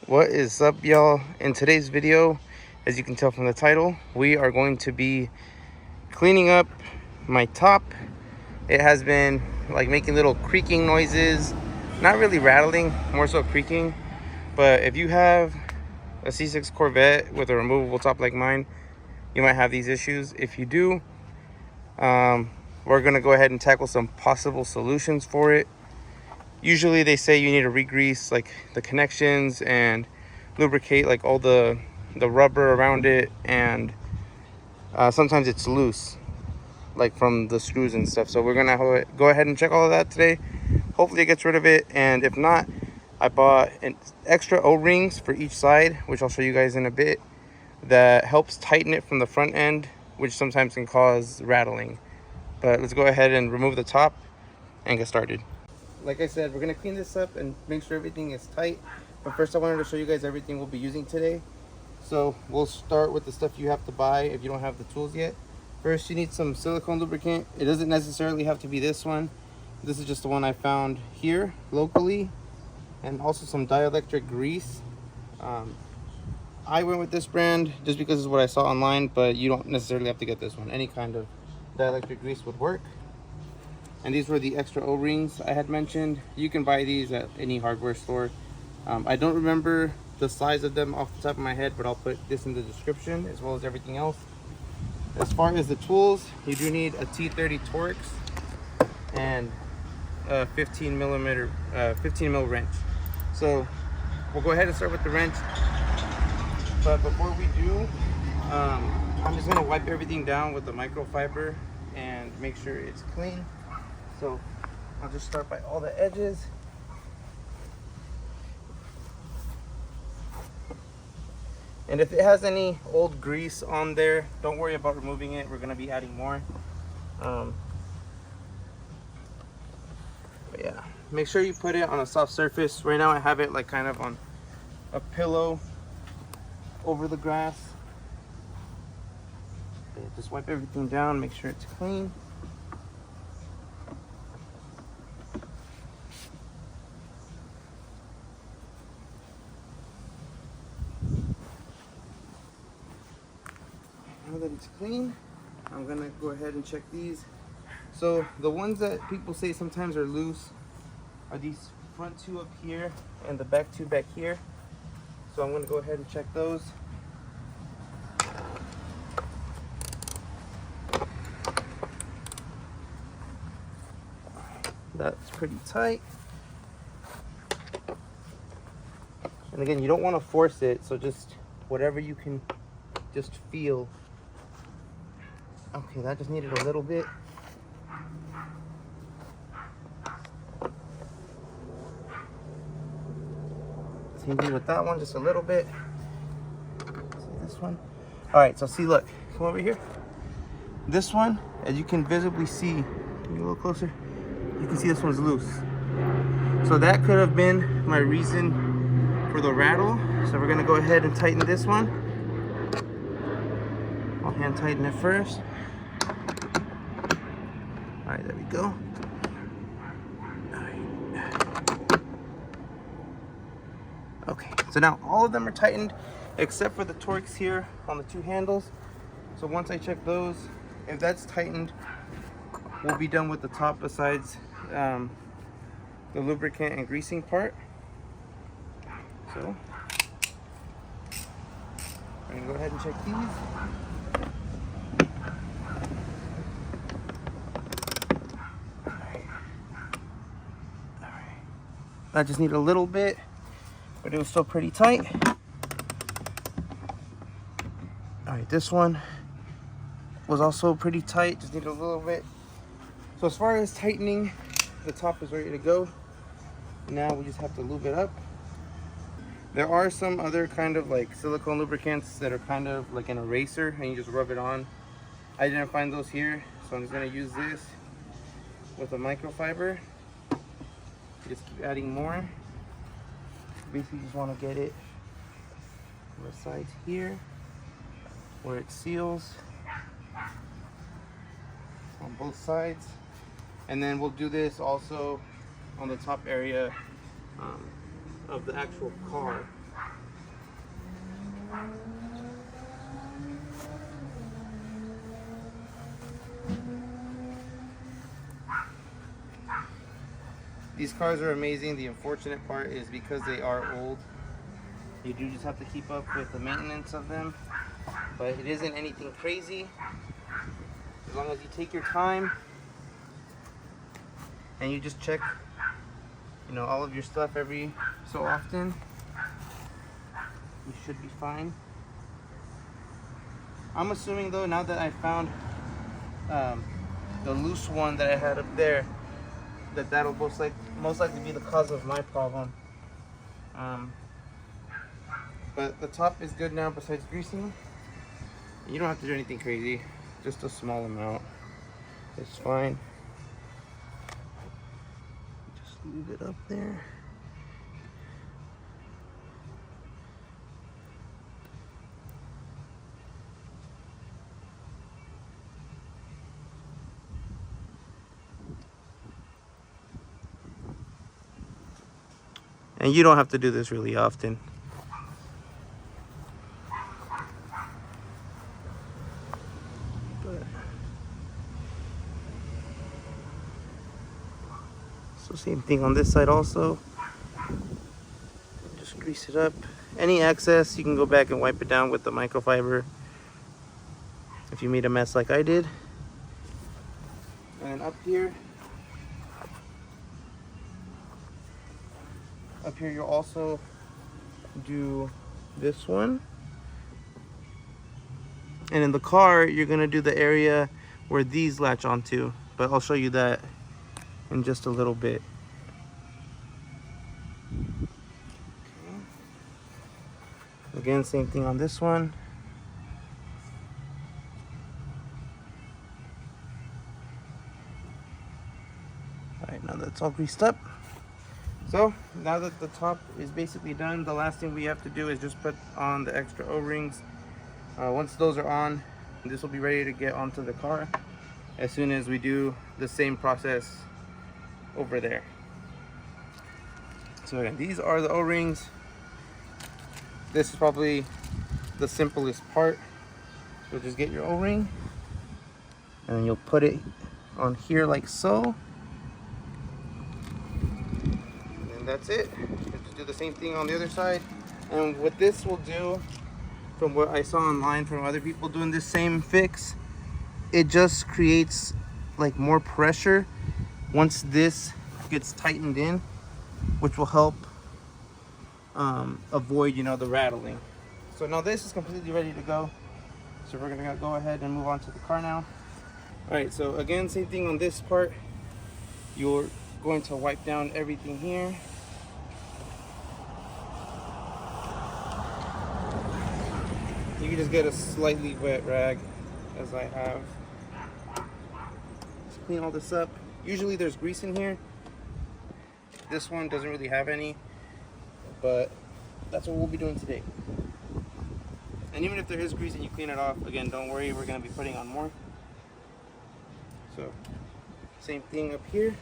What is up, y'all? In today's video, as you can tell from the title, we are going to be cleaning up my top. It has been like making little creaking noises, not really rattling, more so creaking. But if you have a C6 Corvette with a removable top like mine, you might have these issues. If you do, we're gonna go ahead and tackle some possible solutions for it. Usually they say you need to re-grease like the connections and lubricate like all the rubber around it, and sometimes it's loose like from the screws and stuff. So we're gonna go ahead and check all of that today. Hopefully it gets rid of it, and if not, I bought an extra O-rings for each side, which I'll show you guys in a bit, that helps tighten it from the front end, which sometimes can cause rattling. But let's go ahead and remove the top and get started. Like I said, we're gonna clean this up and make sure everything is tight. But first I wanted to show you guys everything we'll be using today. So we'll start with the stuff you have to buy if you don't have the tools yet. First, you need some silicone lubricant. It doesn't necessarily have to be this one. This is just the one I found here locally. And also some dielectric grease. I went with this brand just because it's what I saw online, but you don't necessarily have to get this one. Any kind of dielectric grease would work. And these were the extra O-rings I had mentioned. You can buy these at any hardware store. I don't remember the size of them off the top of my head, but I'll put this in the description as well as everything else. As far as the tools, you do need a T30 Torx and a 15 mil wrench. So we'll go ahead and start with the wrench. But before we do, I'm just gonna wipe everything down with the microfiber and make sure it's clean. So I'll just start by all the edges. And if it has any old grease on there, don't worry about removing it. We're gonna be adding more. But yeah, make sure you put it on a soft surface. Right now I have it like kind of on a pillow over the grass. Okay, just wipe everything down, make sure it's clean. Now that it's clean, I'm gonna go ahead and check these. So the ones that people say sometimes are loose are these front two up here and the back two back here. So I'm gonna go ahead and check those. That's pretty tight. And again, you don't want to force it, so just whatever you can just feel. Okay, that just needed a little bit. Same thing with that one, just a little bit. See this one? All right, so see, look, come over here. This one, as you can visibly see, can you get a little closer? You can see this one's loose. So that could have been my reason for the rattle. So we're gonna go ahead and tighten this one. I'll hand tighten it first. All right, there we go. All right. Okay, so now all of them are tightened except for the Torx here on the two handles. So once I check those, if that's tightened, we'll be done with the top besides the lubricant and greasing part. So I'm gonna go ahead and check these. That just needed a little bit, but it was still pretty tight. All right, this one was also pretty tight, just needed a little bit. So as far as tightening, the top is ready to go. Now we just have to lube it up. There are some other kind of like silicone lubricants that are kind of like an eraser and you just rub it on. I didn't find those here, so I'm just gonna use this with a microfiber. Just keep adding more. Basically just want to get it on the sides here where it seals on both sides, and then we'll do this also on the top area of the actual car. These cars are amazing. The unfortunate part is because they are old, you do just have to keep up with the maintenance of them, but it isn't anything crazy. As long as you take your time and you just check, you know, all of your stuff every so often, you should be fine. I'm assuming though, now that I found the loose one that I had up there, that'll most likely be the cause of my problem. But the top is good now besides greasing. You don't have to do anything crazy, just a small amount. It's fine. Just leave it up there. And you don't have to do this really often. So same thing on this side also. Just grease it up. Any excess, you can go back and wipe it down with the microfiber if you made a mess like I did. And up here you'll also do this one. And in the car, you're gonna do the area where these latch onto, but I'll show you that in just a little bit. Okay. Again, same thing on this one. All right, now that's all greased up. So now that the top is basically done, the last thing we have to do is just put on the extra O-rings. Once those are on, this will be ready to get onto the car as soon as we do the same process over there. So again, these are the O-rings. This is probably the simplest part. So just get your O-ring and then you'll put it on here like so. That's it. Just do the same thing on the other side. And what this will do, from what I saw online from other people doing this same fix, it just creates like more pressure once this gets tightened in, which will help avoid, you know, the rattling. So now this is completely ready to go. So we're gonna go ahead and move on to the car now. All right, so again, same thing on this part. You're going to wipe down everything here. You can just get a slightly wet rag, as I have. Just clean all this up. Usually there's grease in here. This one doesn't really have any, but that's what we'll be doing today. And even if there is grease and you clean it off, again, don't worry, we're gonna be putting on more. So, same thing up here.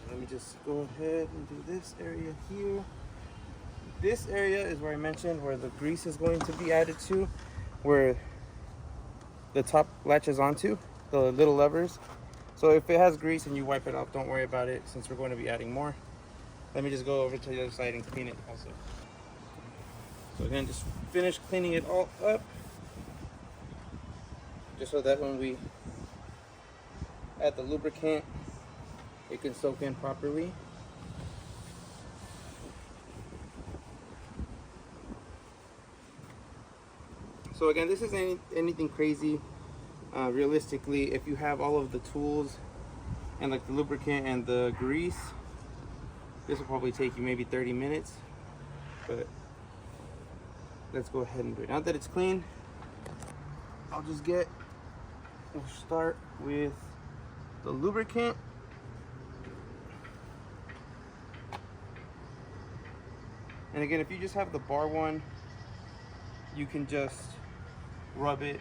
Let me just go ahead and do this area here. This area is where I mentioned where the grease is going to be added to, where the top latches onto, the little levers. So if it has grease and you wipe it off, don't worry about it since we're going to be adding more. Let me just go over to the other side and clean it also. So again, just finish cleaning it all up, just so that when we add the lubricant, it can soak in properly. So again, this isn't anything crazy. Realistically, if you have all of the tools and like the lubricant and the grease, this will probably take you maybe 30 minutes. But let's go ahead and do it. Now that it's clean, we'll start with the lubricant. And again, if you just have the bar one, you can just rub it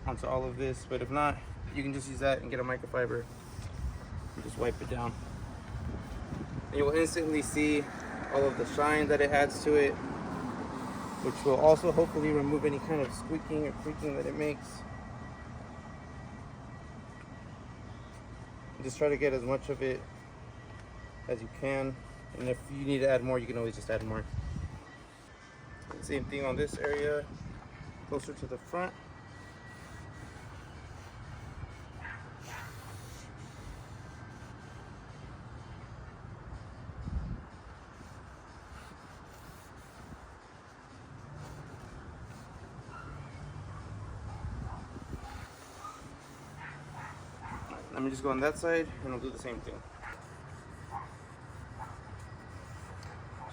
onto all of this. But if not, you can just use that and get a microfiber and just wipe it down. and you'll instantly see all of the shine that it adds to it, which will also hopefully remove any kind of squeaking or creaking that it makes. Just try to get as much of it as you can, and if you need to add more, you can always just add more. Same thing on this area, closer to the front. Let me just go on that side and I'll do the same thing.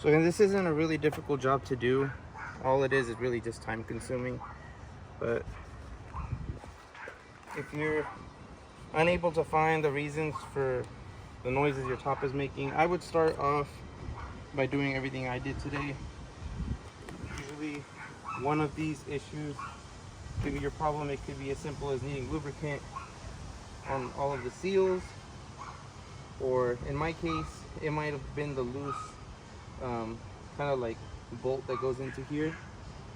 So again, this isn't a really difficult job to do. All it is really just time consuming. But if you're unable to find the reasons for the noises your top is making, I would start off by doing everything I did today. Usually one of these issues could be your problem. It could be as simple as needing lubricant on all of the seals, or in my case it might have been the loose kind of like bolt that goes into here,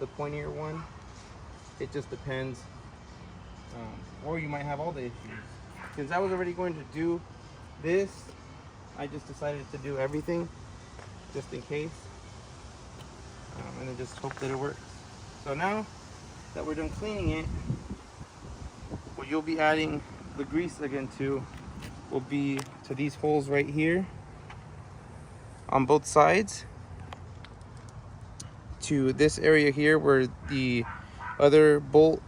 the pointier one. It just depends. Or you might have all the issues. Since I was already going to do this, I just decided to do everything just in case, and then just hope that it works. So now that we're done cleaning it, what you'll be adding the grease again to will be to these holes right here on both sides, to this area here where the other bolt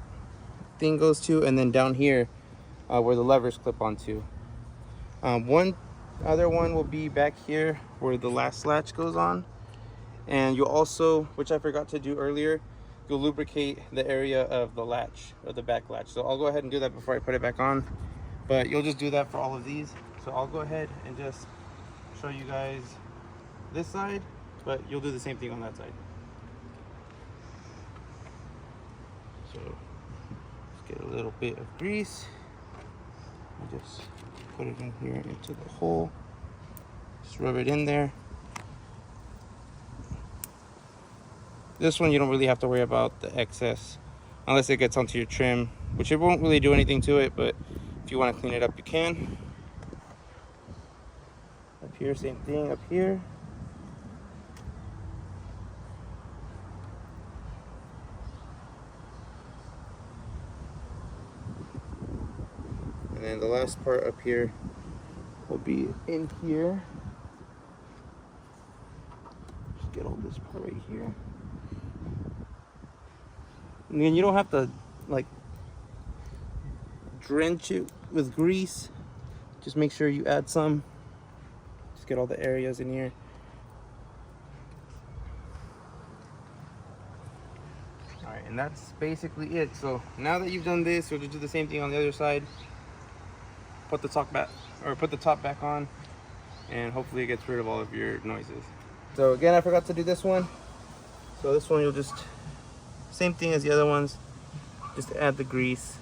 thing goes to, and then down here where the levers clip onto. One other one will be back here where the last latch goes on, and you'll also, which I forgot to do earlier, you'll lubricate the area of the latch, or the back latch. So I'll go ahead and do that before I put it back on, but you'll just do that for all of these. So I'll go ahead and just show you guys this side, but you'll do the same thing on that side. So let's get a little bit of grease and just put it in here into the hole. Just rub it in there. This one you don't really have to worry about the excess unless it gets onto your trim, which it won't really do anything to it, but if you want to clean it up, you can. Up here, same thing up here. And then the last part up here will be in here. Just get all this part right here. And then you don't have to like drench it with grease. Just make sure you add some. Just get all the areas in here. All right, and that's basically it. So now that you've done this, you'll just do the same thing on the other side. Put the top back, or put the top back on, and hopefully it gets rid of all of your noises. So again, I forgot to do this one. So this one you'll just, same thing as the other ones, just add the grease.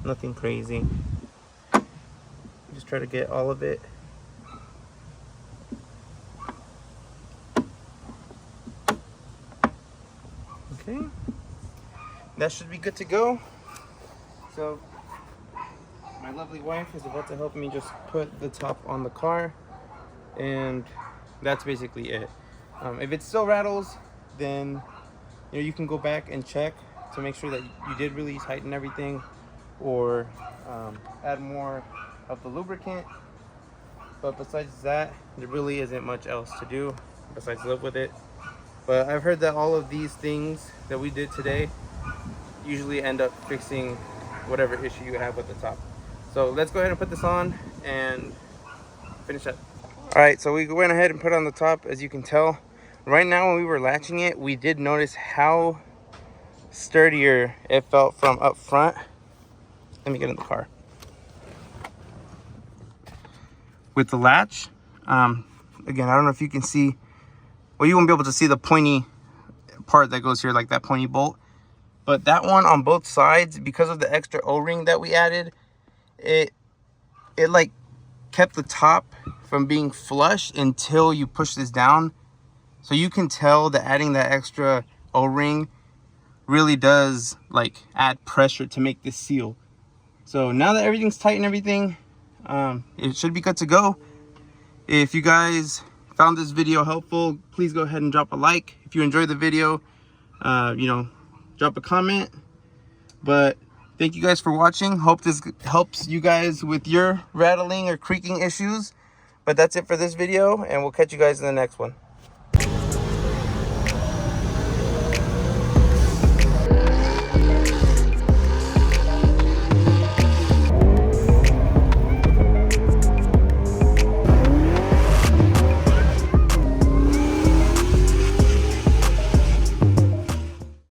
Nothing crazy. Just try to get all of it. Okay, that should be good to go. So my lovely wife is about to help me just put the top on the car, and that's basically it. If it still rattles, then you can go back and check to make sure that you did really tighten everything, or add more of the lubricant. But besides that, there really isn't much else to do besides live with it. But I've heard that all of these things that we did today usually end up fixing whatever issue you have with the top. So let's go ahead and put this on and finish up. All right, so we went ahead and put on the top. As you can tell right now, when we were latching it, we did notice how sturdier it felt from up front. Let me get in the car. With the latch, again, I don't know if you can see, well, you won't be able to see the pointy part that goes here, like that pointy bolt. But that one on both sides, because of the extra O-ring that we added, it like kept the top from being flush until you push this down. So you can tell that adding that extra O-ring really does like add pressure to make this seal. So now that everything's tight and everything, it should be good to go. If you guys found this video helpful, please go ahead and drop a like. If you enjoyed the video, you know, drop a comment. But thank you guys for watching. Hope this helps you guys with your rattling or creaking issues. But that's it for this video, and we'll catch you guys in the next one.